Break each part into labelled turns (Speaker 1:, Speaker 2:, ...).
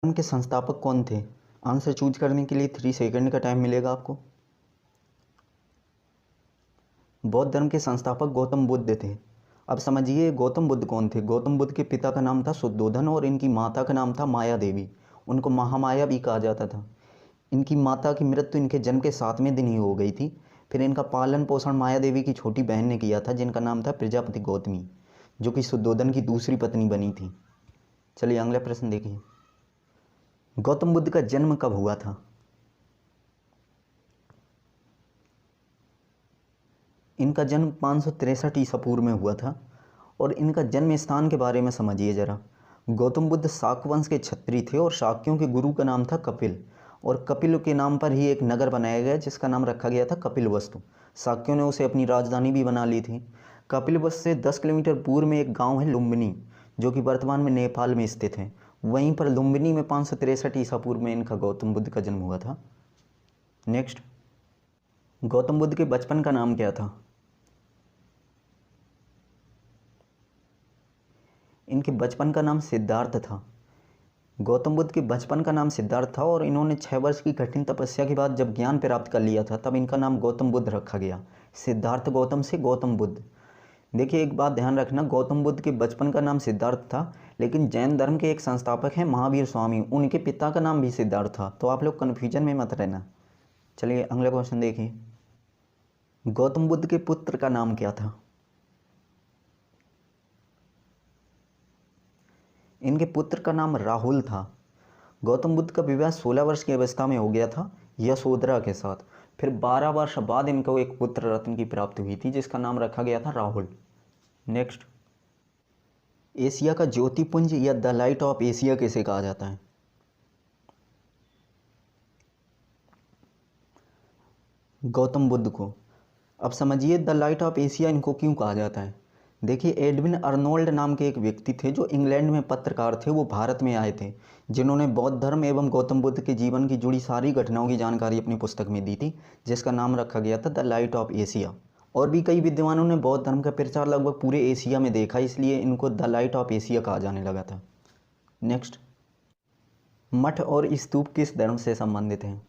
Speaker 1: धर्म के संस्थापक कौन थे? आंसर चूज करने के लिए 3 सेकंड का टाइम मिलेगा आपको। बौद्ध धर्म के संस्थापक गौतम बुद्ध थे। अब समझिए गौतम बुद्ध कौन थे। गौतम बुद्ध के पिता का नाम था शुद्धोधन और इनकी माता का नाम था माया देवी। उनको महामाया भी कहा जाता था। इनकी माता की मृत्यु इनके जन्म के 7वें दिन ही हो गई थी। फिर इनका पालन पोषण माया देवी की छोटी बहन ने किया था, जिनका नाम था प्रजापति गौतमी, जो कि शुद्धोधन की दूसरी पत्नी बनी थी। चलिए अगला प्रश्न देखिए। गौतम बुद्ध का जन्म कब हुआ था? इनका जन्म 563 ईसा पूर्व में हुआ था। और इनका जन्म स्थान के बारे में समझिए जरा। गौतम बुद्ध शाक वंश के क्षत्रिय थे और शाक्यों के गुरु का नाम था कपिल। और कपिल के नाम पर ही एक नगर बनाया गया जिसका नाम रखा गया था कपिलवस्तु। शाक्यों ने उसे अपनी राजधानी भी बना ली थी। कपिलवस्तु से 10 किलोमीटर पूर्व में एक गांव है लुम्बिनी, जो कि वर्तमान में नेपाल में स्थित है। वहीं पर लुम्बिनी में 563 ईसा पूर्व में इनका गौतम बुद्ध का जन्म हुआ था। नेक्स्ट, गौतम बुद्ध के बचपन का नाम क्या था? इनके बचपन का नाम सिद्धार्थ था। गौतम बुद्ध के बचपन का नाम सिद्धार्थ था और इन्होंने 6 वर्ष की कठिन तपस्या के बाद जब ज्ञान प्राप्त कर लिया था तब इनका नाम गौतम बुद्ध रखा गया। सिद्धार्थ गौतम से गौतम बुद्ध। देखिए एक बात ध्यान रखना, गौतम बुद्ध के बचपन का नाम सिद्धार्थ था, लेकिन जैन धर्म के एक संस्थापक हैं महावीर स्वामी, उनके पिता का नाम भी सिद्धार्थ था। तो आप लोग कन्फ्यूजन में मत रहना। चलिए अगला क्वेश्चन देखिए। गौतम बुद्ध के पुत्र का नाम क्या था? इनके पुत्र का नाम राहुल था। गौतम बुद्ध का विवाह 16 वर्ष की अवस्था में हो गया था यशोधरा के साथ। फिर 12 वर्ष बाद इनको एक पुत्र रत्न की प्राप्ति हुई थी जिसका नाम रखा गया था राहुल। नेक्स्ट, एशिया का ज्योतिपुंज या द लाइट ऑफ एशिया किसे कहा जाता है? गौतम बुद्ध को। अब समझिए द लाइट ऑफ एशिया इनको क्यों कहा जाता है। देखिए एडविन अर्नोल्ड नाम के एक व्यक्ति थे जो इंग्लैंड में पत्रकार थे। वो भारत में आए थे, जिन्होंने बौद्ध धर्म एवं गौतम बुद्ध के जीवन की जुड़ी सारी घटनाओं की जानकारी अपनी पुस्तक में दी थी, जिसका नाम रखा गया था द लाइट ऑफ एशिया। और भी कई विद्वानों ने बौद्ध धर्म का प्रचार लगभग पूरे एशिया में देखा, इसलिए इनको द लाइट ऑफ एशिया कहा जाने लगा था। नेक्स्ट, मठ और स्तूप किस धर्म से संबंधित हैं?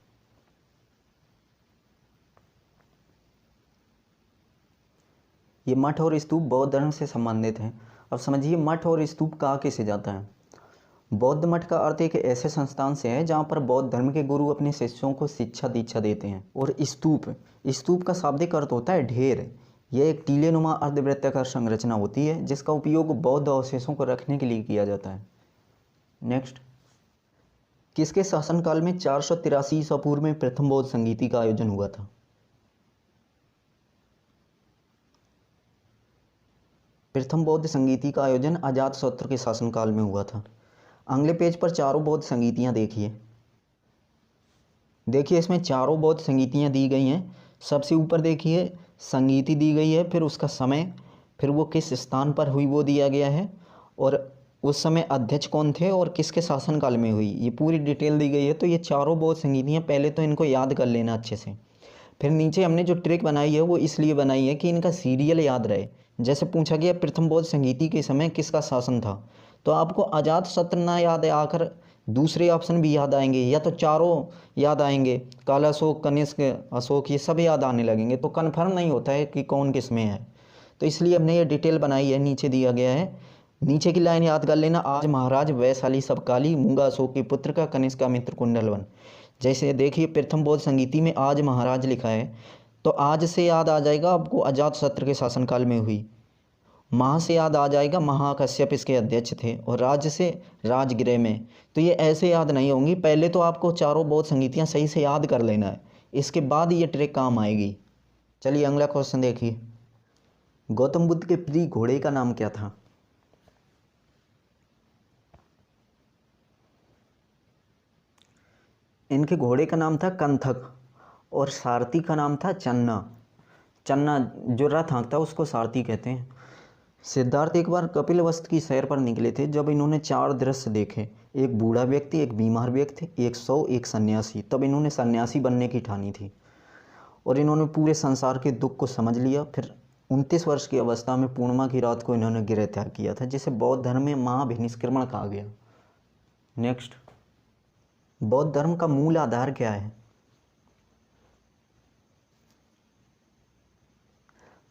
Speaker 1: ये मठ और स्तूप बौद्ध धर्म से संबंधित हैं। अब समझिए मठ और स्तूप कहा किसे जाता है। बौद्ध मठ का अर्थ एक ऐसे संस्थान से है जहाँ पर बौद्ध धर्म के गुरु अपने शिष्यों को शिक्षा दीक्षा देते हैं। और स्तूप का शाब्दिक अर्थ होता है ढेर। यह एक टीलेनुमा अर्धवृत्ताकार संरचना होती है जिसका उपयोग बौद्ध अवशेषों को रखने के लिए किया जाता है। नेक्स्ट, किसके शासनकाल में 483 ईसा पूर्व में प्रथम बौद्ध संगीति का आयोजन हुआ था? प्रथम बौद्ध संगीति का आयोजन अजातशत्रु के शासनकाल में हुआ था। अगले पेज पर चारों बौद्ध संगीतियाँ देखिए। इसमें चारों बौद्ध संगीतियाँ दी गई हैं। सबसे ऊपर देखिए संगीति दी गई है, फिर उसका समय, फिर वो किस स्थान पर हुई वो दिया गया है, और उस समय अध्यक्ष कौन थे और किसके शासनकाल में हुई, ये पूरी डिटेल दी गई है। तो ये चारों बौद्ध संगीतियाँ पहले तो इनको याद कर लेना अच्छे से। फिर नीचे हमने जो ट्रिक बनाई है वो इसलिए बनाई है कि इनका सीरियल याद रहे। जैसे पूछा गया प्रथम बौद्ध संगीति के समय किसका शासन था, तो आपको अजातशत्रु ना याद आकर दूसरे ऑप्शन भी याद आएंगे, या तो चारों याद आएंगे, काला अशोक, कनिष्क अशोक, ये सब याद आने लगेंगे। तो कन्फर्म नहीं होता है कि कौन किस में है। तो इसलिए हमने ये डिटेल बनाई है, नीचे दिया गया है। नीचे की लाइन याद कर लेना, आज महाराज वैशाली सबकाली, मूंगा अशोक के पुत्र का, कनिष्क का मित्र कुंडलवन। जैसे देखिए प्रथम बौद्ध संगीति में आज महाराज लिखा है, तो आज से याद आ जाएगा आपको अजातशत्रु के शासनकाल में हुई। महा से याद आ जाएगा महाकश्यप इसके अध्यक्ष थे, और राज्य से राजगृह में। तो ये ऐसे याद नहीं होंगी। पहले तो आपको चारों बौद्ध संगीतियाँ सही से याद कर लेना है, इसके बाद ये ट्रिक काम आएगी। चलिए अगला क्वेश्चन देखिए। गौतम बुद्ध के प्रिय घोड़े का नाम क्या था? इनके घोड़े का नाम था कंथक और सारथी का नाम था चन्ना। चन्ना जो रथ हाँकता है उसको सारथी कहते हैं। सिद्धार्थ एक बार कपिलवस्तु की सैर पर निकले थे जब इन्होंने 4 दृश्य देखे, एक बूढ़ा व्यक्ति, एक बीमार व्यक्ति, एक शव, एक सन्यासी। तब इन्होंने सन्यासी बनने की ठानी थी और इन्होंने पूरे संसार के दुख को समझ लिया। फिर 29 वर्ष की अवस्था में पूर्णिमा की रात को इन्होंने गृह त्याग किया था, जिसे बौद्ध धर्म में महाभिनिष्क्रमण कहा गया। नेक्स्ट, बौद्ध धर्म का मूल आधार क्या है?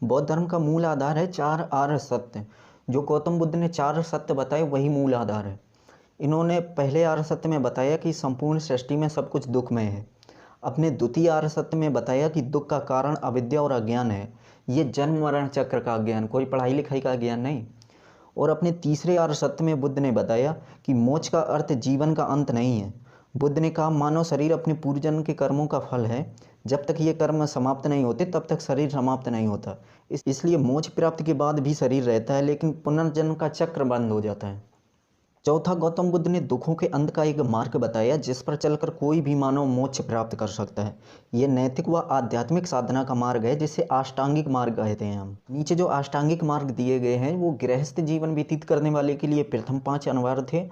Speaker 1: बौद्ध धर्म का मूल आधार है 4 आर्य सत्य। जो गौतम बुद्ध ने 4 सत्य बताए वही मूल आधार है। इन्होंने पहले आर्य सत्य में बताया कि संपूर्ण सृष्टि में सब कुछ दुखमय है। अपने द्वितीय आर्य सत्य में बताया कि दुख का कारण अविद्या और अज्ञान है। ये जन्म मरण चक्र का ज्ञान, कोई पढ़ाई लिखाई का ज्ञान नहीं। और अपने तीसरे आर्य सत्य में बुद्ध ने बताया कि मोक्ष का अर्थ जीवन का अंत नहीं है। बुद्ध ने कहा मानव शरीर अपने पूर्वजन्म के कर्मों का फल है। जब तक ये कर्म समाप्त नहीं होते तब तक शरीर समाप्त नहीं होता। इसलिए मोक्ष प्राप्ति के बाद भी शरीर रहता है, लेकिन पुनर्जन्म का चक्र बंद हो जाता है। चौथा, गौतम बुद्ध ने दुखों के अंत का एक मार्ग बताया जिस पर चलकर कोई भी मानव मोक्ष प्राप्त कर सकता है। ये नैतिक व आध्यात्मिक साधना का मार्ग है जिसे अष्टांगिक मार्ग कहते हैं हम। नीचे जो अष्टांगिक मार्ग दिए गए हैं वो गृहस्थ जीवन व्यतीत करने वाले के लिए प्रथम 5 अनिवार्य थे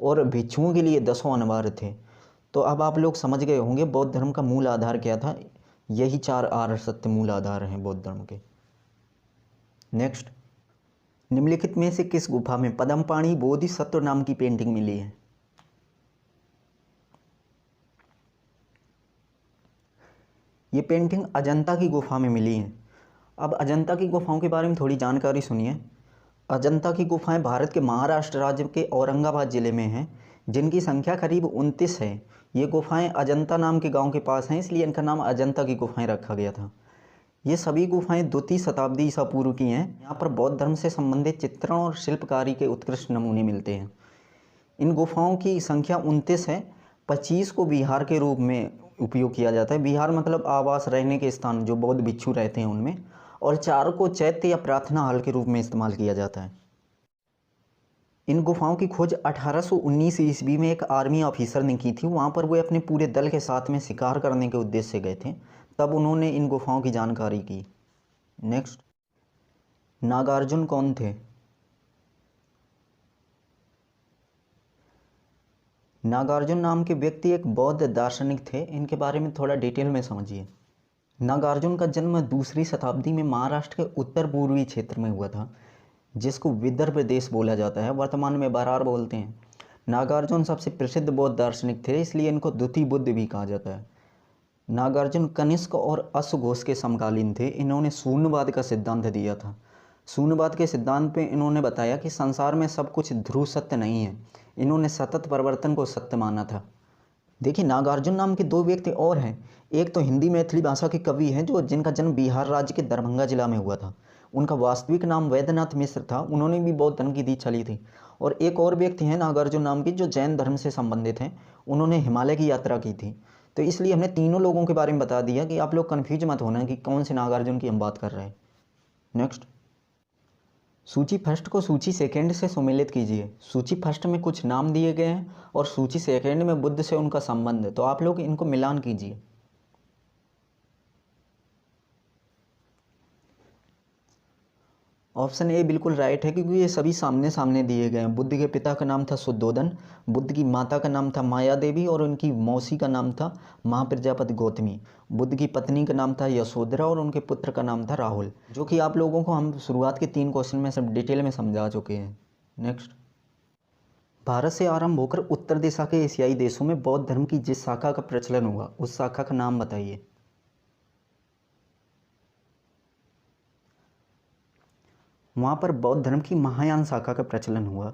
Speaker 1: और भिक्षुओं के लिए 10 अनिवार्य थे। तो अब आप लोग समझ गए होंगे बौद्ध धर्म का मूल आधार क्या था। यही 4 आर्य सत्य मूल आधार हैं बौद्ध धर्म के। नेक्स्ट, निम्नलिखित में से किस गुफा में पद्मपाणि बोधिसत्व नाम की पेंटिंग मिली है? ये पेंटिंग अजंता की गुफा में मिली है। अब अजंता की गुफाओं के बारे में थोड़ी जानकारी सुनिए। अजंता की गुफाएं भारत के महाराष्ट्र राज्य के औरंगाबाद जिले में हैं, जिनकी संख्या करीब 29 है। ये गुफाएं अजंता नाम के गांव के पास हैं, इसलिए इनका नाम अजंता की गुफाएं रखा गया था। ये सभी गुफाएं 2वीं शताब्दी ईसा पूर्व की हैं। यहाँ पर बौद्ध धर्म से संबंधित चित्रण और शिल्पकारी के उत्कृष्ट नमूने मिलते हैं। इन गुफाओं की संख्या 29 है। 25 को विहार के रूप में उपयोग किया जाता है। विहार मतलब आवास, रहने के स्थान जो बौद्ध भिक्षु रहते हैं उनमें। और 4 को चैत्य या प्रार्थना हॉल के रूप में इस्तेमाल किया जाता है। इन गुफाओं की खोज 1819 ईस्वी में एक आर्मी ऑफिसर ने की थी। वहाँ पर वे अपने पूरे दल के साथ में शिकार करने के उद्देश्य से गए थे, तब उन्होंने इन गुफाओं की जानकारी की। नेक्स्ट, नागार्जुन कौन थे? नागार्जुन नाम के व्यक्ति एक बौद्ध दार्शनिक थे। इनके बारे में थोड़ा डिटेल में समझिए। नागार्जुन का जन्म 2री शताब्दी में महाराष्ट्र के उत्तर पूर्वी क्षेत्र में हुआ था, जिसको विदर्भ देश बोला जाता है। वर्तमान में बरार बोलते हैं। नागार्जुन सबसे प्रसिद्ध बौद्ध दार्शनिक थे, इसलिए इनको द्वितीय बुद्ध भी कहा जाता है। नागार्जुन कनिष्क और अश्वघोष के समकालीन थे। इन्होंने शून्यवाद का सिद्धांत दिया था। शून्यवाद के सिद्धांत में इन्होंने बताया कि संसार में सब कुछ ध्रुव सत्य नहीं है। इन्होंने सतत परिवर्तन को सत्य माना था। देखिए, नागार्जुन नाम के 2 व्यक्ति और हैं। एक तो हिंदी मैथिली भाषा के कवि हैं जिनका जन्म बिहार राज्य के दरभंगा जिला में हुआ था। उनका वास्तविक नाम वैद्यनाथ मिश्र था। उन्होंने भी बौद्ध धर्म की दीक्षा ली थी। और एक और व्यक्ति हैं नागार्जुन नाम के जो जैन धर्म से संबंधित हैं। उन्होंने हिमालय की यात्रा की थी। तो इसलिए हमने तीनों लोगों के बारे में बता दिया कि आप लोग कन्फ्यूज मत होना कि कौन से नागार्जुन की हम बात कर रहे हैं। नेक्स्ट, सूची फर्स्ट को सूची सेकेंड से सम्मिलित कीजिए। सूची फर्स्ट में कुछ नाम दिए गए हैं और सूची सेकेंड में बुद्ध से उनका संबंध है, तो आप लोग इनको मिलान कीजिए। ऑप्शन ए बिल्कुल राइट है, क्योंकि ये सभी सामने सामने दिए गए हैं। बुद्ध के पिता का नाम था शुद्धोदन, बुद्ध की माता का नाम था माया देवी और उनकी मौसी का नाम था महाप्रजापति गौतमी। बुद्ध की पत्नी का नाम था यशोधरा और उनके पुत्र का नाम था राहुल, जो कि आप लोगों को हम शुरुआत के 3 क्वेश्चन में सब डिटेल में समझा चुके हैं। नेक्स्ट, भारत से आरंभ होकर उत्तर दिशा के एशियाई देशों में बौद्ध धर्म की जिस शाखा का प्रचलन हुआ उस शाखा का नाम बताइए। वहाँ पर बौद्ध धर्म की महायान शाखा का प्रचलन हुआ।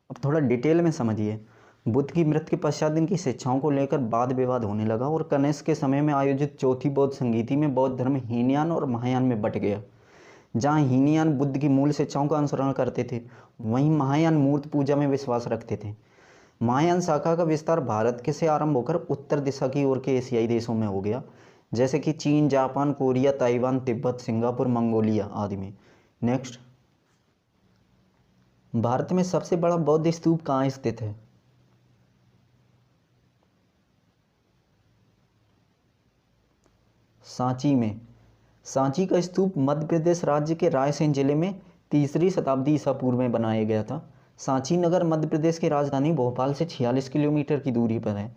Speaker 1: अब थोड़ा डिटेल में समझिए। बुद्ध की मृत्यु के पश्चात इनकी शिक्षाओं को लेकर वाद विवाद होने लगा और कनिष्क के समय में आयोजित चौथी बौद्ध संगीति में बौद्ध धर्म हीनयान और महायान में बट गया। जहाँ हीनयान बुद्ध की मूल शिक्षाओं का अनुसरण करते थे, वहीं महायान मूर्ति पूजा में विश्वास रखते थे। महायान शाखा का विस्तार भारत के से आरंभ होकर उत्तर दिशा की ओर के एशियाई देशों में हो गया, जैसे कि चीन, Japan, Korea, Taiwan, Tibet, Singapore, Mongolia आदि में। नेक्स्ट, भारत में सबसे बड़ा बौद्ध स्तूप कहाँ स्थित है? सांची में। सांची का स्तूप मध्य प्रदेश राज्य के रायसेन जिले में 3री शताब्दी ईसा पूर्व में बनाया गया था। सांची नगर मध्य प्रदेश की राजधानी भोपाल से 46 किलोमीटर की दूरी पर है।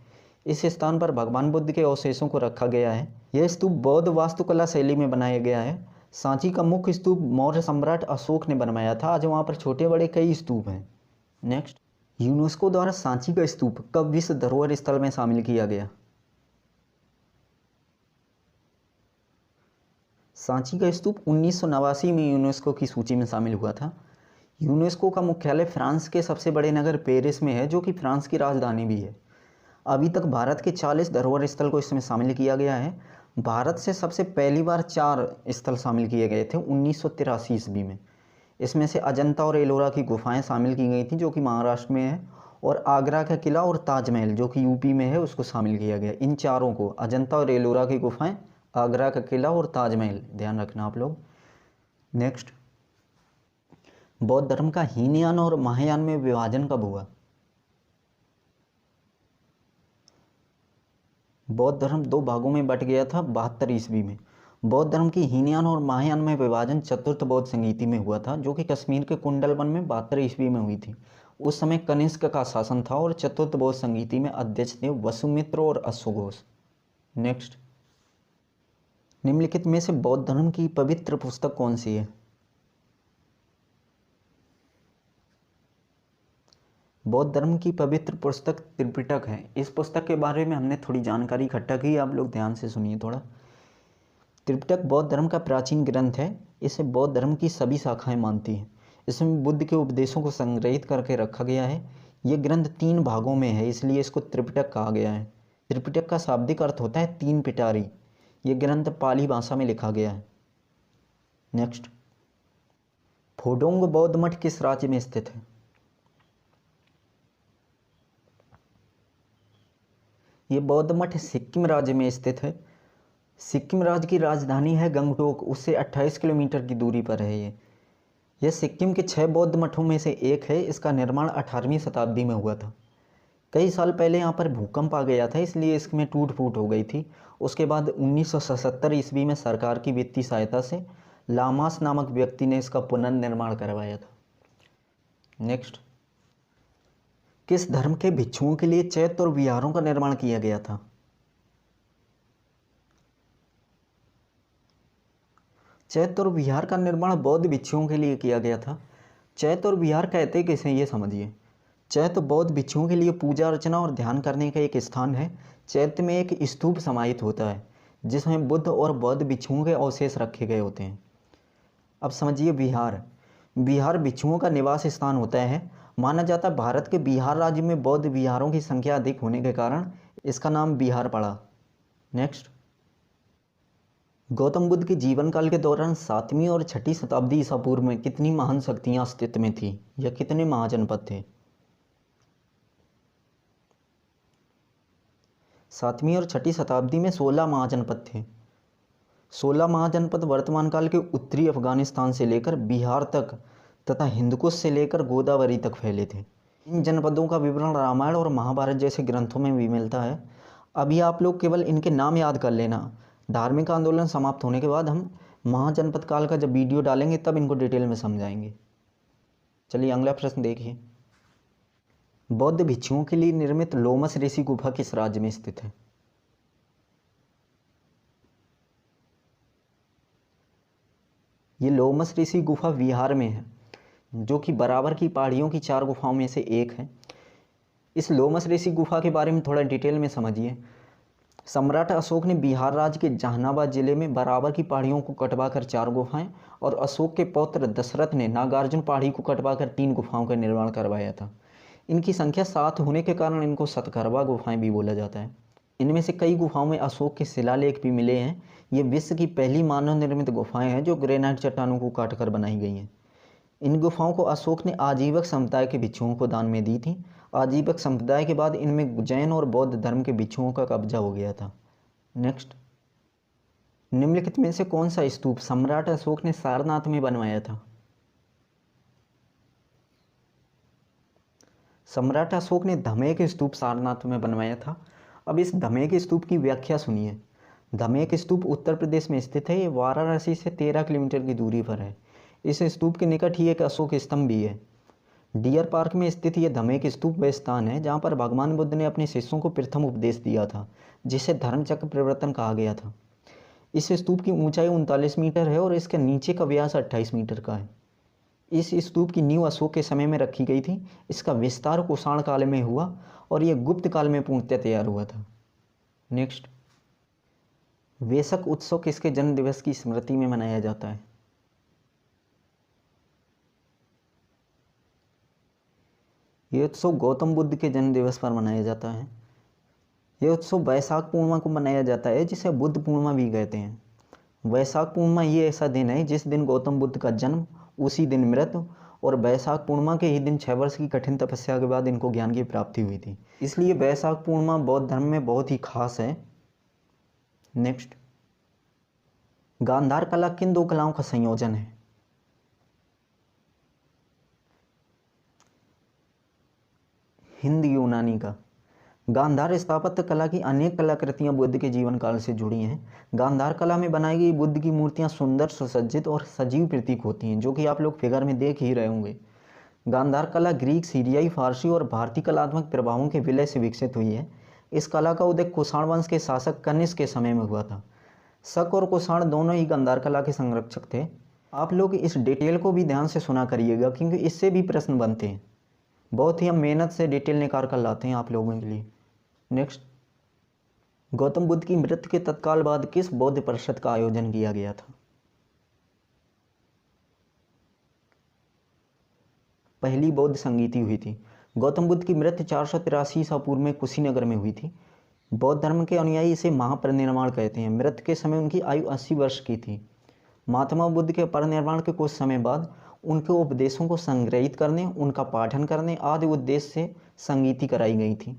Speaker 1: इस स्थान पर भगवान बुद्ध के अवशेषों को रखा गया है। यह स्तूप बौद्ध वास्तुकला शैली में बनाया गया है। सांची का मुख्य स्तूप मौर्य सम्राट अशोक ने बनवाया था। आज वहाँ पर छोटे बड़े कई स्तूप हैं। नेक्स्ट, यूनेस्को द्वारा सांची का स्तूप कब विश्व धरोहर स्थल में शामिल किया गया? सांची का स्तूप 1989 में यूनेस्को की सूची में शामिल हुआ था। यूनेस्को का मुख्यालय फ्रांस के सबसे बड़े नगर पेरिस में है, जो कि फ्रांस की राजधानी भी है। अभी तक भारत के 40 धरोहर स्थल को इसमें शामिल किया गया है। भारत से सबसे पहली बार 4 स्थल शामिल किए गए थे 1983 ईस्वी में। इसमें से अजंता और एलोरा की गुफाएं शामिल की गई थी, जो कि महाराष्ट्र में है, और आगरा का किला और ताजमहल, जो कि यूपी में है, उसको शामिल किया गया। इन चारों को, अजंता और एलोरा की गुफाएं, आगरा का किला और ताजमहल, ध्यान रखना आप लोग। नेक्स्ट, बौद्ध धर्म का हीनयान और महायान में विभाजन कब हुआ? बौद्ध धर्म 2 भागों में बट गया था 72 ईस्वी में। बौद्ध धर्म की हीनयान और महायान में विभाजन चतुर्थ बौद्ध संगीति में हुआ था, जो कि कश्मीर के कुंडलवन में 72 ईस्वी में हुई थी। उस समय कनिष्क का शासन था और चतुर्थ बौद्ध संगीति में अध्यक्ष थे वसुमित्र और अश्वघोष। नेक्स्ट, निम्नलिखित में से बौद्ध धर्म की पवित्र पुस्तक कौन सी है? बौद्ध धर्म की पवित्र पुस्तक त्रिपिटक है। इस पुस्तक के बारे में हमने थोड़ी जानकारी इकट्ठा की, आप लोग ध्यान से सुनिए थोड़ा। त्रिपिटक बौद्ध धर्म का प्राचीन ग्रंथ है। इसे बौद्ध धर्म की सभी शाखाएं मानती हैं। इसमें बुद्ध के उपदेशों को संग्रहित करके रखा गया है। ये ग्रंथ 3 भागों में है, इसलिए इसको त्रिपिटक कहा गया है। त्रिपिटक का शाब्दिक अर्थ होता है 3 पिटारी। ये ग्रंथ पाली भाषा में लिखा गया है। नेक्स्ट, फोडोंग बौद्ध मठ किस राज्य में स्थित है? ये बौद्ध मठ सिक्किम राज्य में स्थित है। सिक्किम राज्य की राजधानी है गंगटोक, उससे 28 किलोमीटर की दूरी पर है यह सिक्किम के 6 बौद्ध मठों में से एक है। इसका निर्माण 18वीं शताब्दी में हुआ था। कई साल पहले यहाँ पर भूकंप आ गया था, इसलिए इसमें टूट फूट हो गई थी। उसके बाद 1977 ईस्वी में सरकार की वित्तीय सहायता से लामास नामक व्यक्ति ने इसका पुनर्निर्माण करवाया था। नेक्स्ट, किस धर्म के भिक्षुओं के लिए चैत्य और विहारों का निर्माण किया गया था? चैत्य और विहार का निर्माण बौद्ध भिक्षुओं के लिए किया गया था। चैत्य और विहार कहते किसे, ये समझिए। चैत्य बौद्ध भिक्षुओं के लिए पूजा अर्चना और ध्यान करने का एक स्थान है। चैत्य में एक स्तूप समाहित होता है, जिसमें बुद्ध और बौद्ध भिक्षुओं के अवशेष रखे गए होते हैं। अब समझिए विहार। विहार भिक्षुओं का निवास स्थान होता है। माना जाता है भारत के बिहार राज्य में बौद्ध विहारों की संख्या अधिक होने के कारण इसका नाम बिहार पड़ा। नेक्स्ट, गौतम बुद्ध के जीवन काल के दौरान 7वीं और 6ठी शताब्दी ईसा पूर्व में कितनी महान शक्तियां अस्तित्व में थी, या कितने महाजनपद थे? 7वीं और 6ठी शताब्दी में 16 महाजनपद थे। 16 महाजनपद वर्तमान काल के उत्तरी अफगानिस्तान से लेकर बिहार तक तथा हिंदकुश से लेकर गोदावरी तक फैले थे। इन जनपदों का विवरण रामायण और महाभारत जैसे ग्रंथों में भी मिलता है। अभी आप लोग केवल इनके नाम याद कर लेना। धार्मिक आंदोलन समाप्त होने के बाद हम महाजनपद काल का जब वीडियो डालेंगे तब इनको डिटेल में समझाएंगे। चलिए अगला प्रश्न देखिए। बौद्ध भिक्षुओं के लिए निर्मित लोमस ऋषि गुफा किस राज्य में स्थित है? ये लोमस ऋषि गुफा बिहार में है, जो कि बराबर की पहाड़ियों की 4 गुफाओं में से एक है। इस लोमस ऋषि गुफा के बारे में थोड़ा डिटेल में समझिए। सम्राट अशोक ने बिहार राज्य के जहानाबाद जिले में बराबर की पहाड़ियों को कटवाकर 4 गुफाएं और अशोक के पौत्र दशरथ ने नागार्जुन पहाड़ी को कटवाकर 3 गुफाओं का निर्माण करवाया था। इनकी संख्या 7 होने के कारण इनको सतकरवा गुफाएं भी बोला जाता है। इनमें से कई गुफाओं में अशोक के शिलालेख भी मिले हैं। ये विश्व की पहली मानव निर्मित गुफाएं हैं जो ग्रेनाइट चट्टानों को काटकर बनाई गई हैं। इन गुफाओं को अशोक ने आजीवक समुदाय के भिक्षुओं को दान में दी थी। आजीवक संप्रदाय के बाद इनमें जैन और बौद्ध धर्म के भिक्षुओं का कब्जा हो गया था। नेक्स्ट, निम्नलिखित में से कौन सा स्तूप सम्राट अशोक ने सारनाथ में बनवाया था? सम्राट अशोक ने धमेक स्तूप सारनाथ में बनवाया था। अब इस धमेक स्तूप की व्याख्या सुनिए। धमेक स्तूप उत्तर प्रदेश में स्थित है। ये वाराणसी से 13 किलोमीटर की दूरी पर है। इस स्तूप के निकट ही एक अशोक स्तंभ भी है। डियर पार्क में स्थित यह धमेक स्तूप वह स्थान है जहाँ पर भगवान बुद्ध ने अपने शिष्यों को प्रथम उपदेश दिया था, जिसे धर्मचक्र प्रवर्तन कहा गया था। इस स्तूप की ऊंचाई 39 मीटर है और इसके नीचे का व्यास 28 मीटर का है। इस स्तूप की नींव अशोक के समय में रखी गई थी। इसका विस्तार कुषाण काल में हुआ और यह गुप्त काल में पूर्णतः तैयार हुआ था। नेक्स्ट, वेसक उत्सव किसके जन्म दिवस की स्मृति में मनाया जाता है? यह उत्सव गौतम बुद्ध के जन्म दिवस पर मनाया जाता है। यह उत्सव वैशाख पूर्णिमा को मनाया जाता है, जिसे बुद्ध पूर्णिमा भी कहते हैं। वैशाख पूर्णिमा ये ऐसा दिन है जिस दिन गौतम बुद्ध का जन्म, उसी दिन मृत्यु और वैशाख पूर्णिमा के ही दिन 6 वर्ष की कठिन तपस्या के बाद इनको ज्ञान की प्राप्ति हुई थी। इसलिए वैशाख पूर्णिमा बौद्ध धर्म में बहुत ही खास है। नेक्स्ट, गांधार कला किन दो कलाओं का संयोजन है? हिंद यूनानी का। गांधार स्थापत्य कला की अनेक कलाकृतियां बुद्ध के जीवन काल से जुड़ी हैं। गांधार कला में बनाई गई बुद्ध की मूर्तियां सुंदर, सुसज्जित और सजीव प्रतीक होती हैं, जो कि आप लोग फिगर में देख ही रहे होंगे। गांधार कला ग्रीक, सीरियाई, फारसी और भारतीय कलात्मक प्रभावों के विलय से विकसित हुई है। इस कला का उदय कुषाण वंश के शासक कनिष्क के समय में हुआ था। शक और कुषाण दोनों ही गांधार कला के संरक्षक थे। आप लोग इस डिटेल को भी ध्यान से सुना करिएगा, क्योंकि इससे भी प्रश्न बनते हैं। बहुत ही हम मेहनत से डिटेल निकाल कर लाते हैं आप लोगों के लिए। नेक्स्ट, गौतम बुद्ध की मृत्यु के तत्काल बाद किस बौद्ध परिषद का आयोजन किया गया था? पहली बौद्ध संगीति हुई थी। गौतम बुद्ध की मृत्यु 483 ईसा पूर्व में कुशीनगर में हुई थी। बौद्ध धर्म के अनुयायी इसे महापरिनिर्वाण कहते हैं। मृत्यु के समय उनकी आयु 80 वर्ष की थी। महात्मा बुद्ध के परिनिर्वाण के कुछ समय बाद उनके उपदेशों को संग्रहित करने, उनका पाठन करने आदि उद्देश्य से संगीति कराई गई थी।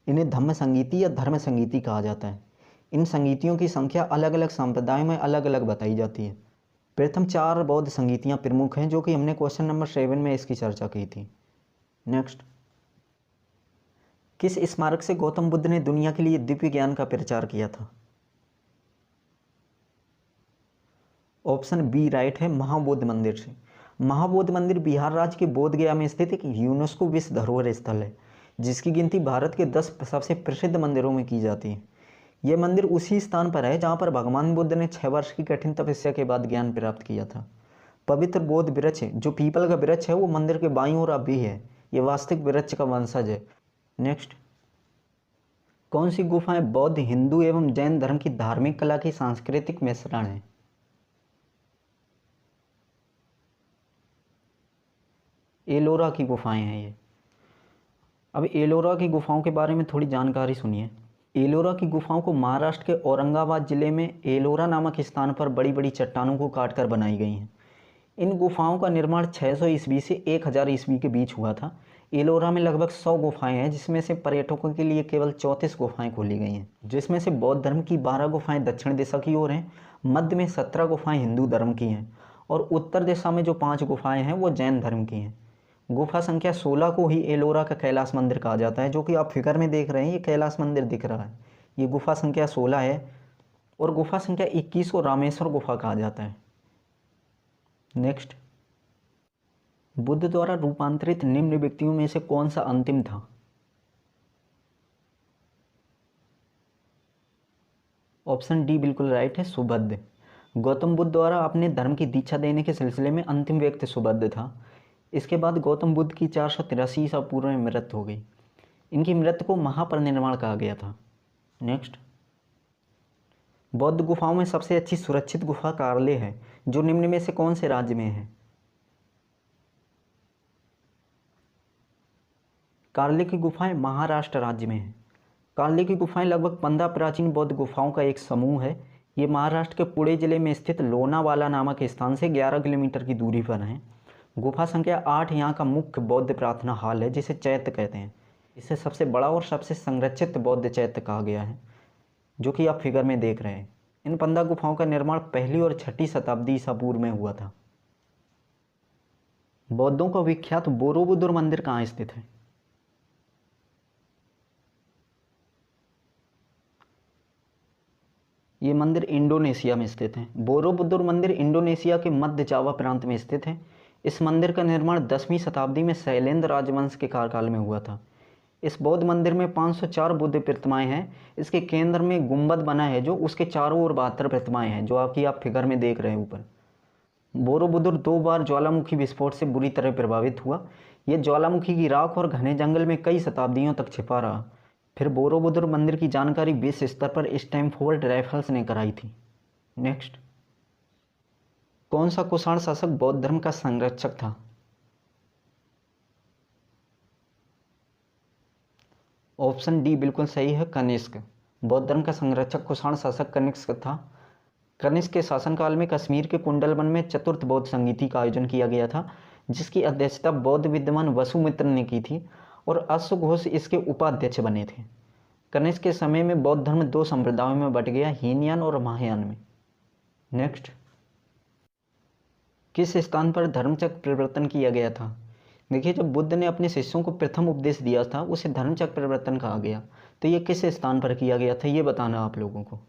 Speaker 1: इन्हें धम्म संगीति या धर्म संगीति कहा जाता है। इन संगीतियों की संख्या अलग अलग संप्रदायों में अलग अलग बताई जाती है। प्रथम 4 बौद्ध संगीतियाँ प्रमुख हैं, जो कि हमने क्वेश्चन नंबर 7 में इसकी चर्चा की थी। नेक्स्ट, किस स्मारक से गौतम बुद्ध ने दुनिया के लिए दिव्य ज्ञान का प्रचार किया था? ऑप्शन बी राइट है, महाबोधि मंदिर से। महाबोधि मंदिर बिहार राज्य के बोध गया में स्थित एक यूनेस्को विश्व धरोहर स्थल है, जिसकी गिनती भारत के 10 सबसे प्रसिद्ध मंदिरों में की जाती है। यह मंदिर उसी स्थान पर है जहाँ पर भगवान बुद्ध ने 6 वर्ष की कठिन तपस्या के बाद ज्ञान प्राप्त किया था। पवित्र बोध वृक्ष, जो पीपल का वृक्ष है, वो मंदिर के बाईं ओर अब भी है। ये वास्तविक वृक्ष का वंशज है। नेक्स्ट, कौन सी गुफाएं बौद्ध, हिंदू एवं जैन धर्म की धार्मिक कला की सांस्कृतिक मिश्रण है? एलोरा की गुफाएं हैं ये। अब एलोरा की गुफाओं के बारे में थोड़ी जानकारी सुनिए। एलोरा की गुफाओं को महाराष्ट्र के औरंगाबाद जिले में एलोरा नामक स्थान पर बड़ी बड़ी चट्टानों को काटकर बनाई गई हैं। इन गुफाओं का निर्माण 600 ईस्वी से 1000 ईस्वी के बीच हुआ था। एलोरा में लगभग 100 गुफाएं हैं, जिसमें से पर्यटकों के लिए केवल 34 गुफाएं खोली गई हैं, जिसमें से बौद्ध धर्म की 12 गुफाएं दक्षिण दिशा की ओर हैं, मध्य में 17 गुफाएं हिंदू धर्म की हैं और उत्तर दिशा में जो 5 गुफाएं हैं वो जैन धर्म की हैं। गुफा संख्या 16 को ही एलोरा का कैलाश मंदिर कहा जाता है, जो कि आप फिगर में देख रहे हैं। ये कैलाश मंदिर दिख रहा है, ये गुफा संख्या 16 है। और गुफा संख्या 21 को रामेश्वर गुफा कहा जाता है। नेक्स्ट, बुद्ध द्वारा रूपांतरित निम्न व्यक्तियों में से कौन सा अंतिम था? ऑप्शन डी बिल्कुल राइट है, सुबुद्ध। गौतम बुद्ध द्वारा अपने धर्म की दीक्षा देने के सिलसिले में अंतिम व्यक्ति सुबुद्ध था। इसके बाद गौतम बुद्ध की 483 ईसा पूर्व में मृत्यु हो गई। इनकी मृत्यु को महापरिनिर्वाण कहा गया था। नेक्स्ट, बौद्ध गुफाओं में सबसे अच्छी सुरक्षित गुफा कार्ले है, जो निम्न में से कौन से राज्य में है? कार्ले की गुफाएं महाराष्ट्र राज्य में हैं। कार्ले की गुफाएं लगभग 15 प्राचीन बौद्ध गुफाओं का एक समूह है। ये महाराष्ट्र के पुणे जिले में स्थित लोनावाला नामक स्थान से 11 किलोमीटर की दूरी पर हैं। गुफा संख्या 8 यहाँ का मुख्य बौद्ध प्रार्थना हॉल है, जिसे चैत्य कहते हैं। इसे सबसे बड़ा और सबसे संरक्षित बौद्ध चैत्य कहा गया है, जो कि आप फिगर में देख रहे हैं। इन 15 गुफाओं का निर्माण 1ली और 6ठी शताब्दी ईसा पूर्व में हुआ था। बौद्धों का विख्यात बोरोबुदुर मंदिर कहाँ स्थित है? ये मंदिर इंडोनेशिया में स्थित है। बोरोबुदुर मंदिर इंडोनेशिया के मध्य जावा प्रांत में स्थित है। इस मंदिर का निर्माण 10वीं शताब्दी में शैलेंद्र राजवंश के कार्यकाल में हुआ था। इस बौद्ध मंदिर में 504 बुद्ध प्रतिमाएं हैं। इसके केंद्र में गुंबद बना है, जो उसके चारों ओर 72 प्रतिमाएं हैं, जो आप फिगर में देख रहे हैं ऊपर। बोरोबुदुर 2 बार ज्वालामुखी विस्फोट से बुरी तरह प्रभावित हुआ। यह ज्वालामुखी की राख और घने जंगल में कई शताब्दियों तक छिपा रहा। फिर बोरोबुदुर मंदिर की जानकारी विश्व स्तर पर स्टैमफोर्ड राइफल्स ने कराई थी। नेक्स्ट, कौन सा कुषाण शासक बौद्ध धर्म का संरक्षक था? ऑप्शन डी बिल्कुल सही है, कनिष्क। बौद्ध धर्म का संरक्षक कुषाण शासक कनिष्क था। कनिष्क के शासनकाल में कश्मीर के कुंडलवन में चतुर्थ बौद्ध संगीति का आयोजन किया गया था, जिसकी अध्यक्षता बौद्ध विद्वान वसुमित्र ने की थी और अश्व घोष इसके उपाध्यक्ष बने थे। कनिष्क के समय में बौद्ध धर्म 2 संप्रदायों में बट गया, हीनयान और महायान में। नेक्स्ट, किस स्थान पर धर्मचक्र परिवर्तन किया गया था? देखिए, जब बुद्ध ने अपने शिष्यों को प्रथम उपदेश दिया था उसे धर्मचक्र परिवर्तन कहा गया। तो ये किस स्थान पर किया गया था, ये बताना आप लोगों को।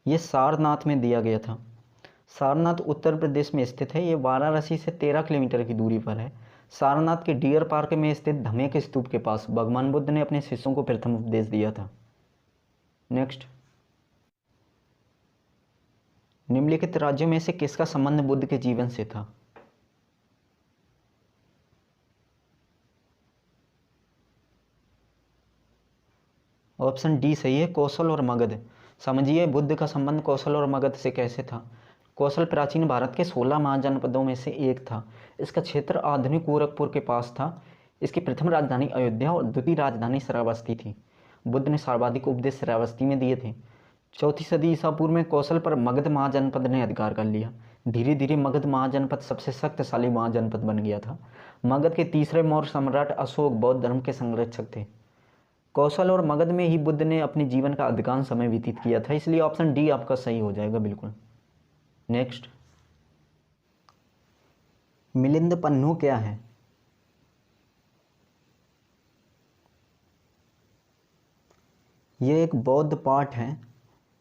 Speaker 1: ये सारनाथ में दिया गया था। सारनाथ उत्तर प्रदेश में स्थित है। ये वाराणसी से 13 किलोमीटर की दूरी पर है। सारनाथ के डियर पार्क में स्थित धमेक स्तूप के पास भगवान बुद्ध ने अपने शिष्यों को प्रथम उपदेश दिया था। नेक्स्ट, निम्नलिखित राज्यों में से किसका संबंध बुद्ध के जीवन से था? ऑप्शन डी सही है, कौशल और मगध। समझिए बुद्ध का संबंध कौशल और मगध से कैसे था। कौशल प्राचीन भारत के 16 महाजनपदों में से एक था। इसका क्षेत्र आधुनिक गोरखपुर के पास था। इसकी प्रथम राजधानी अयोध्या और द्वितीय राजधानी श्रावस्ती थी। बुद्ध ने सर्वाधिक उपदेश श्रावस्ती में दिए थे। 4वीं सदी ईसा पूर्व में कौशल पर मगध महाजनपद ने अधिकार कर लिया। धीरे धीरे मगध महाजनपद सबसे शक्तिशाली महाजनपद बन गया था। मगध के तीसरे मौर्य सम्राट अशोक बौद्ध धर्म के संरक्षक थे। कौशल और मगध में ही बुद्ध ने अपने जीवन का अधिकांश समय व्यतीत किया था, इसलिए ऑप्शन डी आपका सही हो जाएगा बिल्कुल। नेक्स्ट, मिलिंद पन्नू क्या है? यह एक बौद्ध पाठ है।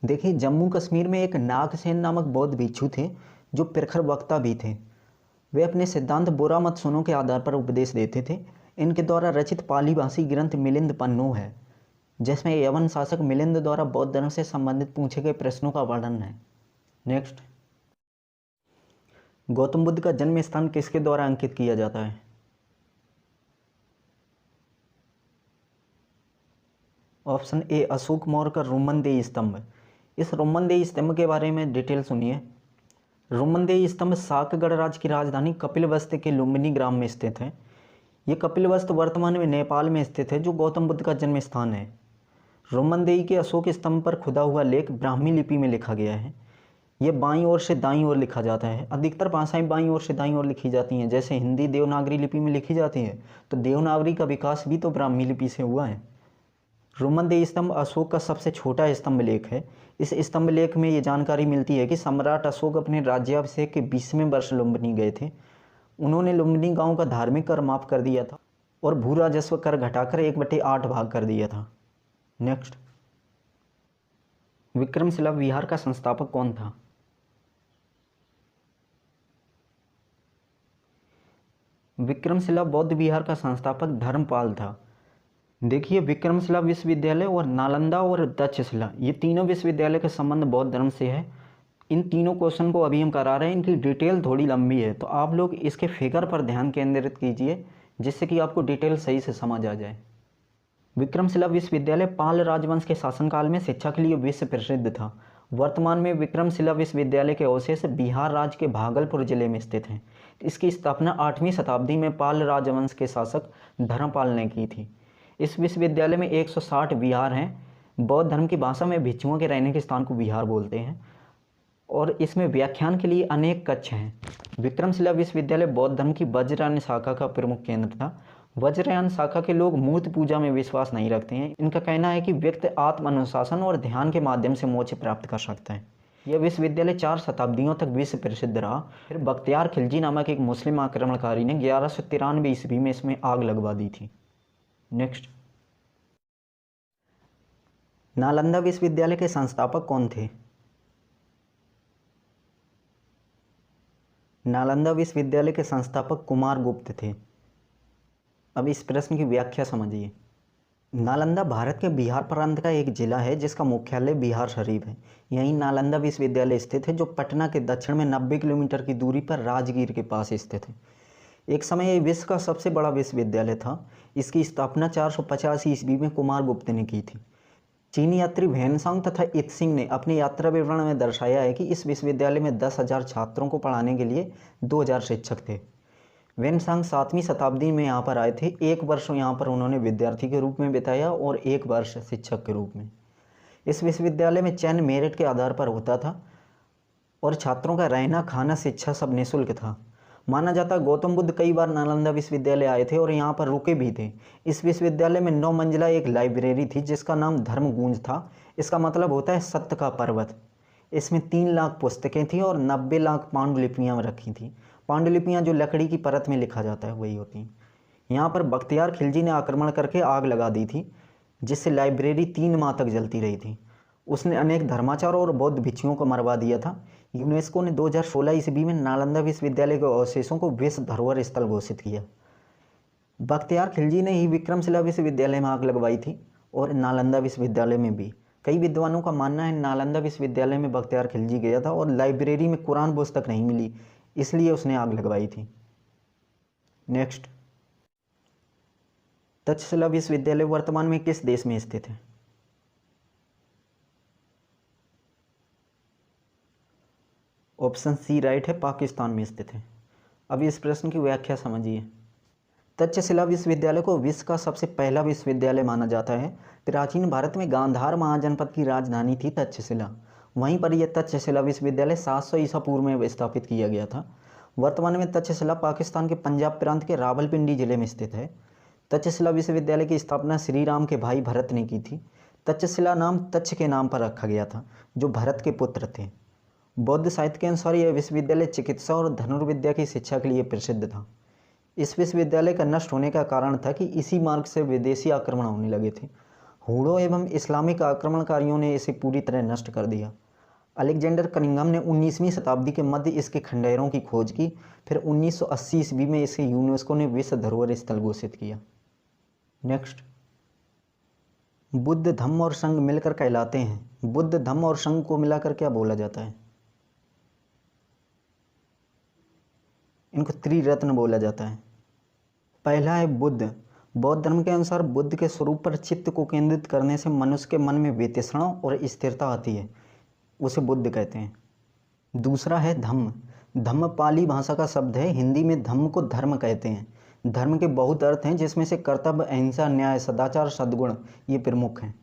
Speaker 1: देखिए, जम्मू कश्मीर में एक नागसेन नामक बौद्ध भिक्षु थे जो प्रखर वक्ता भी थे। वे अपने सिद्धांत बुरा मत सुनो के आधार पर उपदेश देते थे। इनके द्वारा रचित पाली भाषी ग्रंथ मिलिंद पन्नू है, जिसमें यवन शासक मिलिंद द्वारा बौद्ध धर्म से संबंधित पूछे गए प्रश्नों का वर्णन है। नेक्स्ट, गौतम बुद्ध का जन्म स्थान किसके द्वारा अंकित किया जाता है? ऑप्शन ए अशोक मौर्य का रोमनदेही स्तंभ। इस रोमनदेही स्तंभ के बारे में डिटेल सुनिए। रोमनदेही स्तंभ शाक गणराज्य की राजधानी कपिलवस्तु के लुम्बिनी ग्राम में स्थित है। ये कपिलवस्तु वर्तमान में नेपाल में स्थित है, जो गौतम बुद्ध का जन्म स्थान है। रोमनदेही के अशोक स्तंभ पर खुदा हुआ लेख ब्राह्मी लिपि में लिखा गया है। यह बाईं ओर से दाईं ओर लिखा जाता है। अधिकतर भाषाएं बाईं ओर से दाईं ओर लिखी जाती हैं। जैसे हिंदी देवनागरी लिपि में लिखी जाती है, तो देवनागरी का विकास भी तो ब्राह्मी लिपि से हुआ है। रोमनदेही स्तंभ अशोक का सबसे छोटा स्तंभ लेख है। इस स्तंभ लेख में ये जानकारी मिलती है कि सम्राट अशोक अपने राज्याभिषेक के 20वें वर्ष लुम्बिनी गए थे। उन्होंने लुम्बिनी गांव का धार्मिक कर माफ कर दिया था और भू राजस्व कर घटाकर 1/8 भाग कर दिया था। नेक्स्ट, विक्रमशिला विहार का संस्थापक कौन था? विक्रमशिला बौद्ध विहार का संस्थापक धर्मपाल था। देखिए, विक्रमशिला विश्वविद्यालय और नालंदा और तक्षशिला, ये तीनों विश्वविद्यालय का संबंध बौद्ध धर्म से है। इन तीनों क्वेश्चन को अभी हम करा रहे हैं। इनकी डिटेल थोड़ी लंबी है, तो आप लोग इसके फिगर पर ध्यान केंद्रित कीजिए, जिससे कि आपको डिटेल सही से समझ आ जाए। विक्रमशिला विश्वविद्यालय पाल राजवंश के शासनकाल में शिक्षा के लिए विश्व प्रसिद्ध था। वर्तमान में विक्रमशिला विश्वविद्यालय के अवशेष बिहार राज्य के भागलपुर जिले में स्थित हैं। इसकी स्थापना 8वीं शताब्दी में पाल राजवंश के शासक धर्मपाल ने की थी। इस विश्वविद्यालय में 160 विहार हैं। बौद्ध धर्म की भाषा में भिक्षुओं के रहने के स्थान को विहार बोलते हैं और इसमें व्याख्यान के लिए अनेक कक्ष हैं। विक्रमशिला विश्वविद्यालय बौद्ध धर्म की वज्रयान शाखा का प्रमुख केंद्र था। वज्रयान शाखा के लोग मूर्ति पूजा में विश्वास नहीं रखते हैं। इनका कहना है कि व्यक्ति आत्म अनुशासन और ध्यान के माध्यम से मोक्ष प्राप्त कर सकता है। यह विश्वविद्यालय 4 शताब्दियों तक विश्व प्रसिद्ध रहा। फिर बख्तियार खिलजी नामक एक मुस्लिम आक्रमणकारी ने 1193 ईस्वी में इसमें आग लगवा दी थी। नेक्स्ट, नालंदा विश्वविद्यालय के संस्थापक कौन थे? नालंदा विश्वविद्यालय के संस्थापक कुमार गुप्त थे। अब इस प्रश्न की व्याख्या समझिए। नालंदा भारत के बिहार प्रांत का एक जिला है जिसका मुख्यालय बिहार शरीफ है। यहीं नालंदा विश्वविद्यालय स्थित है जो पटना के दक्षिण में 90 किलोमीटर की दूरी पर राजगीर के पास स्थित है। एक समय यह विश्व का सबसे बड़ा विश्वविद्यालय था। इसकी स्थापना 485 ईस्वी में कुमार गुप्त ने की थी। चीनी यात्री भैनसांग तथा इत्सिंग ने अपनी यात्रा विवरण में दर्शाया है कि इस विश्वविद्यालय में 10,000 छात्रों को पढ़ाने के लिए 2,000 शिक्षक थे। वेनसांग 7वीं शताब्दी में यहाँ पर आए थे। 1 वर्ष यहाँ पर उन्होंने विद्यार्थी के रूप में बिताया और 1 वर्ष शिक्षक के रूप में। इस विश्वविद्यालय में चयन मेरिट के आधार पर होता था और छात्रों का रहना खाना शिक्षा सब निःशुल्क था। माना जाता गौतम बुद्ध कई बार नालंदा विश्वविद्यालय आए थे और यहाँ पर रुके भी थे। इस विश्वविद्यालय में 9 मंजिला एक लाइब्रेरी थी जिसका नाम धर्मगूंज था। इसका मतलब होता है सत्य का पर्वत। इसमें 3 लाख पुस्तकें थीं और 90 लाख पांडुलिपियाँ रखी थीं। पांडुलिपियाँ जो लकड़ी की परत में लिखा जाता है वही होती हैं। यहाँ पर बख्तियार खिलजी ने आक्रमण करके आग लगा दी थी जिससे लाइब्रेरी 3 माह तक जलती रही थी। उसने अनेक धर्माचार्यों और बौद्ध भिक्षुओं को मरवा दिया था। यूनेस्को ने 2016 ईस्वी में नालंदा विश्वविद्यालय के अवशेषों को विश्व धरोहर स्थल घोषित किया। बख्तियार खिलजी ने ही विक्रमशिला विश्वविद्यालय में आग लगवाई थी और नालंदा विश्वविद्यालय में भी। कई विद्वानों का मानना है नालंदा विश्वविद्यालय में बख्तियार खिलजी गया था और लाइब्रेरी में कुरान पुस्तक नहीं मिली, इसलिए उसने आग लगवाई थी। नेक्स्ट, तक्षशिला विश्वविद्यालय वर्तमान में किस देश में स्थित है? ऑप्शन सी राइट है, पाकिस्तान में स्थित है। अब इस प्रश्न की व्याख्या समझिए। तक्षशिला विश्वविद्यालय को विश्व का सबसे पहला विश्वविद्यालय माना जाता है। प्राचीन भारत में गांधार महाजनपद की राजधानी थी तक्षशिला। वहीं पर यह तक्षशिला विश्वविद्यालय 700 ईसा पूर्व में स्थापित किया गया था। वर्तमान में तक्षशिला पाकिस्तान के पंजाब प्रांत के रावलपिंडी जिले में स्थित है। तक्षशिला विश्वविद्यालय की स्थापना श्री राम के भाई भरत ने की थी। तक्षशिला नाम तक्ष के नाम पर रखा गया था जो भरत के पुत्र थे। बौद्ध साहित्य के अनुसार यह विश्वविद्यालय चिकित्सा और धनुर्विद्या की शिक्षा के लिए प्रसिद्ध था। इस विश्वविद्यालय का नष्ट होने का कारण था कि इसी मार्ग से विदेशी आक्रमण होने लगे थे। हूणों एवं इस्लामिक आक्रमणकारियों ने इसे पूरी तरह नष्ट कर दिया। अलेक्जेंडर कनिंघम ने 19वीं शताब्दी के मध्य इसके खंडहरों की खोज की। फिर 1980 ईस्वी में इसे यूनेस्को ने विश्व धरोहर स्थल घोषित किया। नेक्स्ट, बुद्ध धम्म और संघ मिलकर कहलाते हैं। बुद्ध धम्म और संघ को मिलाकर क्या बोला जाता है? इनको त्रिरत्न बोला जाता है। पहला है बुद्ध। बौद्ध धर्म के अनुसार बुद्ध के स्वरूप पर चित्त को केंद्रित करने से मनुष्य के मन में वितृष्णा और स्थिरता आती है, उसे बुद्ध कहते हैं। दूसरा है धम्म। धम्म पाली भाषा का शब्द है। हिंदी में धम्म को धर्म कहते हैं। धर्म के बहुत अर्थ हैं जिसमें से कर्तव्य, अहिंसा, न्याय, सदाचार, सद्गुण ये प्रमुख हैं।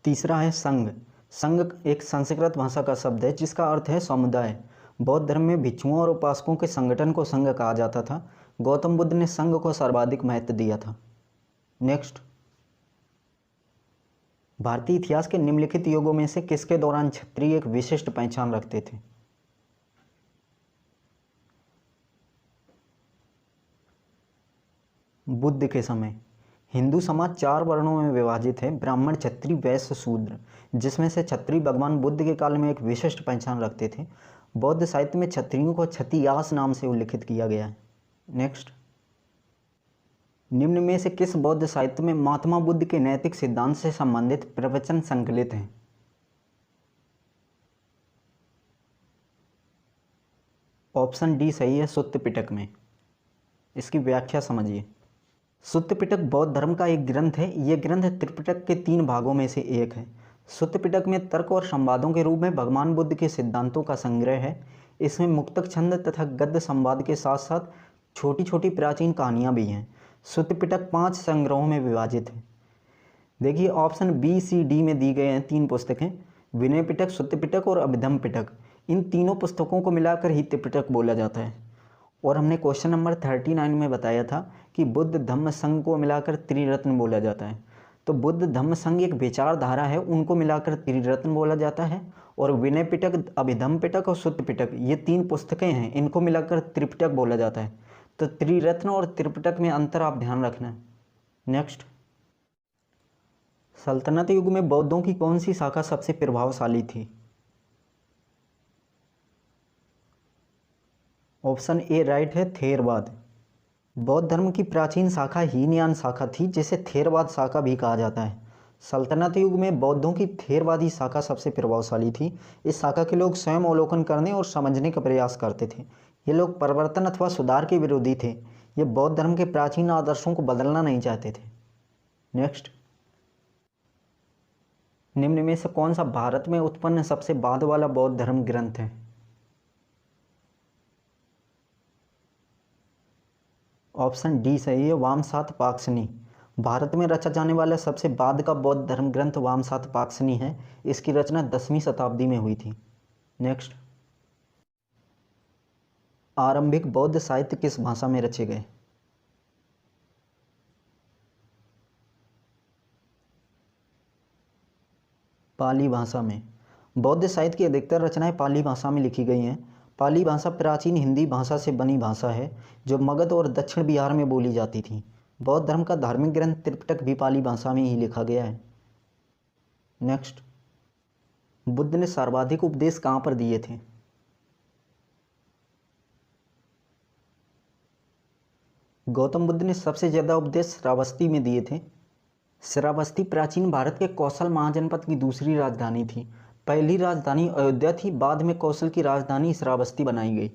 Speaker 1: तीसरा है संघ। संघ एक संस्कृत भाषा का शब्द है जिसका अर्थ है समुदाय। बौद्ध धर्म में भिक्षुओं और उपासकों के संगठन को संघ कहा जाता था। गौतम बुद्ध ने संघ को सर्वाधिक महत्व दिया था। नेक्स्ट, भारतीय इतिहास के निम्नलिखित युगों में से किसके दौरान क्षत्रिय एक विशिष्ट पहचान रखते थे? बुद्ध के समय। हिंदू समाज 4 वर्णों में विभाजित है, ब्राह्मण, क्षत्रिय, वैश्य, शूद्र, जिसमें से क्षत्रिय भगवान बुद्ध के काल में एक विशिष्ट पहचान रखते थे। बौद्ध साहित्य में क्षत्रियों को क्षत्रियास नाम से उल्लिखित किया गया है। नेक्स्ट, निम्न में से किस बौद्ध साहित्य में महात्मा बुद्ध के नैतिक सिद्धांत से संबंधित प्रवचन संकलित हैं? ऑप्शन डी सही है, सुत्त पिटक में। इसकी व्याख्या समझिए। सुत्त पिटक बौद्ध धर्म का एक ग्रंथ है। यह ग्रंथ त्रिपिटक के 3 भागों में से एक है। सुत्त पिटक में तर्क और संवादों के रूप में भगवान बुद्ध के सिद्धांतों का संग्रह है। इसमें मुक्तक छंद तथा गद्य संवाद के साथ साथ छोटी छोटी प्राचीन कहानियाँ भी हैं। सुत्त पिटक 5 संग्रहों में विभाजित है। देखिए, ऑप्शन बी, सी, डी में दी गए हैं 3 पुस्तकें, विनय पिटक, सुत्त पिटक और अभिधम्म पिटक। इन तीनों पुस्तकों को मिलाकर ही त्रिपिटक बोला जाता है। और हमने क्वेश्चन नंबर 39 में बताया था कि बुद्ध धम्म संघ को मिलाकर त्रिरत्न बोला जाता है। तो बुद्ध धम्म संघ एक विचारधारा है, उनको मिलाकर त्रिरत्न बोला जाता है। और विनय पिटक, अभिधम्म पिटक और सुत्त पिटक ये 3 पुस्तकें हैं, इनको मिलाकर त्रिपिटक बोला जाता है। तो त्रिरत्न और त्रिपिटक में अंतर आप ध्यान रखना। नेक्स्ट, सल्तनत युग में बौद्धों की कौन सी शाखा सबसे प्रभावशाली थी? ऑप्शन ए राइट है, थेरवाद। बौद्ध धर्म की प्राचीन शाखा हीनयान शाखा थी, जिसे थेरवाद शाखा भी कहा जाता है। सल्तनत युग में बौद्धों की थेरवादी शाखा सबसे प्रभावशाली थी। इस शाखा के लोग स्वयं अवलोकन करने और समझने का प्रयास करते थे। ये लोग परिवर्तन अथवा सुधार के विरोधी थे। ये बौद्ध धर्म के प्राचीन आदर्शों को बदलना नहीं चाहते थे। नेक्स्ट, निम्न में से कौन सा भारत में उत्पन्न सबसे बाद वाला बौद्ध धर्म ग्रंथ है? ऑप्शन डी सही है, वामसात पाक्शनी। भारत में रचा जाने वाला सबसे बाद का बौद्ध धर्म ग्रंथ वामसात पाक्शनी है। इसकी रचना 10वीं शताब्दी में हुई थी। नेक्स्ट, आरंभिक बौद्ध साहित्य किस भाषा में रचे गए? पाली भाषा में। बौद्ध साहित्य की अधिकतर रचनाएं पाली भाषा में लिखी गई हैं। पाली भाषा प्राचीन हिंदी भाषा से बनी भाषा है, जो मगध और दक्षिण बिहार में बोली जाती थी। बौद्ध धर्म का धार्मिक ग्रंथ त्रिपिटक भी पाली भाषा में ही लिखा गया है। नेक्स्ट, बुद्ध ने सर्वाधिक उपदेश कहाँ पर दिए थे? गौतम बुद्ध ने सबसे ज़्यादा उपदेश श्रावस्ती में दिए थे। श्रावस्ती प्राचीन भारत के कौशल महाजनपद की दूसरी राजधानी थी। पहली राजधानी अयोध्या थी, बाद में कौशल की राजधानी श्रावस्ती बनाई गई।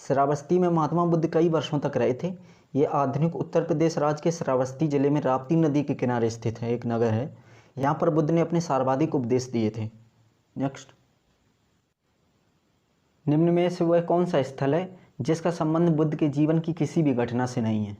Speaker 1: श्रावस्ती में महात्मा बुद्ध कई वर्षों तक रहे थे। ये आधुनिक उत्तर प्रदेश राज्य के श्रावस्ती जिले में राप्ती नदी के किनारे स्थित है, एक नगर है। यहाँ पर बुद्ध ने अपने सर्वाधिक उपदेश दिए थे। नेक्स्ट, निम्न में से वह कौन सा स्थल है जिसका संबंध बुद्ध के जीवन की किसी भी घटना से नहीं है?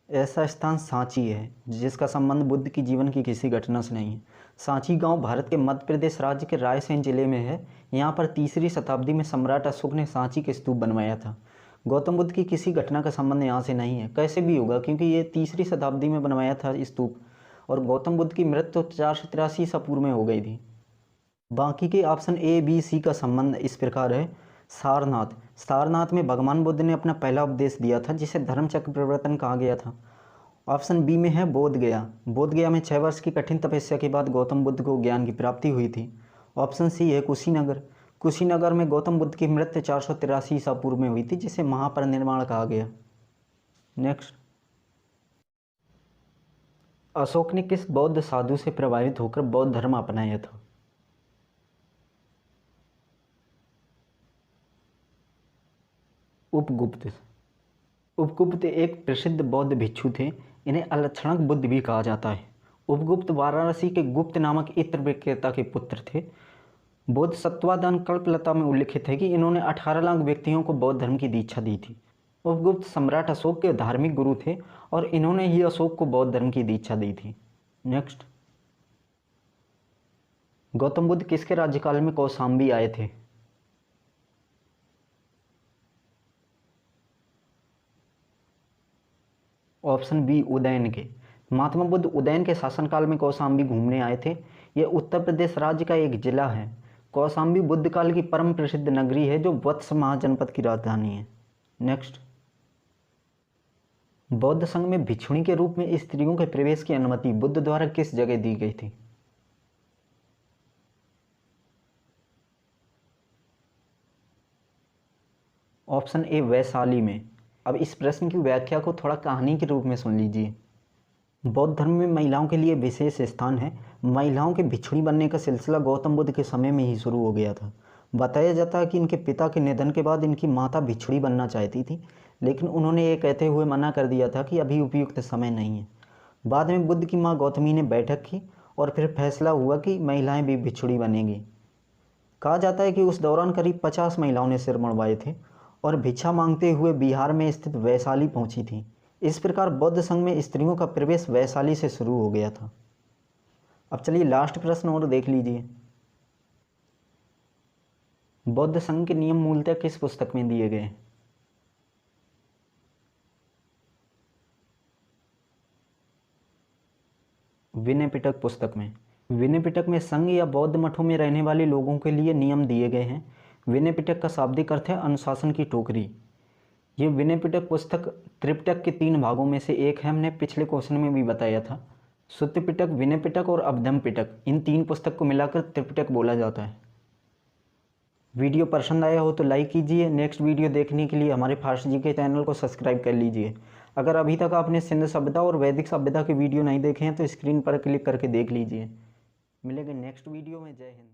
Speaker 1: ऐसा स्थान सांची है, जिसका संबंध बुद्ध की जीवन की किसी घटना से नहीं है। सांची गांव भारत के मध्य प्रदेश राज्य के रायसेन जिले में है। यहाँ पर 3री शताब्दी में सम्राट अशोक ने सांची के स्तूप बनवाया था। गौतम बुद्ध की किसी घटना का संबंध यहाँ से नहीं है। कैसे भी होगा, क्योंकि ये 3री शताब्दी में बनवाया था स्तूप, और गौतम बुद्ध की मृत्यु 483 ईसा पूर्व में हो गई थी। बाकी के ऑप्शन ए बी सी का संबंध इस प्रकार है। सारनाथ, सारनाथ में भगवान बुद्ध ने अपना पहला उपदेश दिया था, जिसे धर्मचक्र प्रवर्तन कहा गया था। ऑप्शन बी में है बोध गया। बोध गया में 6 वर्ष की कठिन तपस्या के बाद गौतम बुद्ध को ज्ञान की प्राप्ति हुई थी। ऑप्शन सी है कुशीनगर। कुशीनगर में गौतम बुद्ध की मृत्यु 483 ईसा पूर्व में हुई थी, जिसे महापरिनिर्वाण कहा गया। नेक्स्ट, अशोक ने किस बौद्ध साधु से प्रभावित होकर बौद्ध धर्म अपनाया था? उपगुप्त। उपगुप्त एक प्रसिद्ध बौद्ध भिक्षु थे। इन्हें अलक्षणक बुद्ध भी कहा जाता है। उपगुप्त वाराणसी के गुप्त नामक इत्र विक्रेता के पुत्र थे। बौद्ध सत्वादान कल्पलता में उल्लिखित है कि इन्होंने 18 लाख व्यक्तियों को बौद्ध धर्म की दीक्षा दी थी। उपगुप्त सम्राट अशोक के धार्मिक गुरु थे, और इन्होंने ही अशोक को बौद्ध धर्म की दीक्षा दी थी। नेक्स्ट, गौतम बुद्ध किसके राज्यकाल में कौशाम्बी आए थे? ऑप्शन बी उदयन के। महात्मा बुद्ध उदयन के शासनकाल में कौशाम्बी घूमने आए थे। यह उत्तर प्रदेश राज्य का एक जिला है। कौशाम्बी बुद्ध काल की परम प्रसिद्ध नगरी है, जो वत्स महाजनपद की राजधानी है। नेक्स्ट, बौद्ध संघ में भिक्षुणी के रूप में स्त्रियों के प्रवेश की अनुमति बुद्ध द्वारा किस जगह दी गई थी? ऑप्शन ए वैशाली में। अब इस प्रश्न की व्याख्या को थोड़ा कहानी के रूप में सुन लीजिए। बौद्ध धर्म में महिलाओं के लिए विशेष स्थान है। महिलाओं के भिक्षुणी बनने का सिलसिला गौतम बुद्ध के समय में ही शुरू हो गया था। बताया जाता है कि इनके पिता के निधन के बाद इनकी माता भिक्षुणी बनना चाहती थी, लेकिन उन्होंने ये कहते हुए मना कर दिया था कि अभी उपयुक्त समय नहीं है। बाद में बुद्ध की माँ गौतमी ने बैठक की, और फिर फैसला हुआ कि महिलाएं भी भिक्षुणी बनेंगी। कहा जाता है कि उस दौरान करीब 50 महिलाओं ने सिर मुड़वाए थे और भिक्षा मांगते हुए बिहार में स्थित वैशाली पहुंची थी। इस प्रकार बौद्ध संघ में स्त्रियों का प्रवेश वैशाली से शुरू हो गया था। अब चलिए लास्ट प्रश्न और देख लीजिए। बौद्ध संघ के नियम मूलतः किस पुस्तक में दिए गए? विनय पिटक पुस्तक में। विनय पिटक में संघ या बौद्ध मठों में रहने वाले लोगों के लिए नियम दिए गए हैं। विनय पिटक का शाब्दिक अर्थ है अनुशासन की टोकरी। ये विनय पिटक पुस्तक त्रिपिटक के 3 भागों में से एक है। हमने पिछले क्वेश्चन में भी बताया था। सुत्त पिटक, विनय पिटक और अभदम पिटक, इन 3 पुस्तक को मिलाकर त्रिपिटक बोला जाता है। वीडियो पसंद आया हो तो लाइक कीजिए। नेक्स्ट वीडियो देखने के लिए हमारे फास्ट जी के चैनल को सब्सक्राइब कर लीजिए। अगर अभी तक आपने सिंधु सभ्यता और वैदिक सभ्यता के वीडियो नहीं देखे हैं तो स्क्रीन पर क्लिक करके देख लीजिए। मिलेंगे नेक्स्ट वीडियो में। जय हिंद।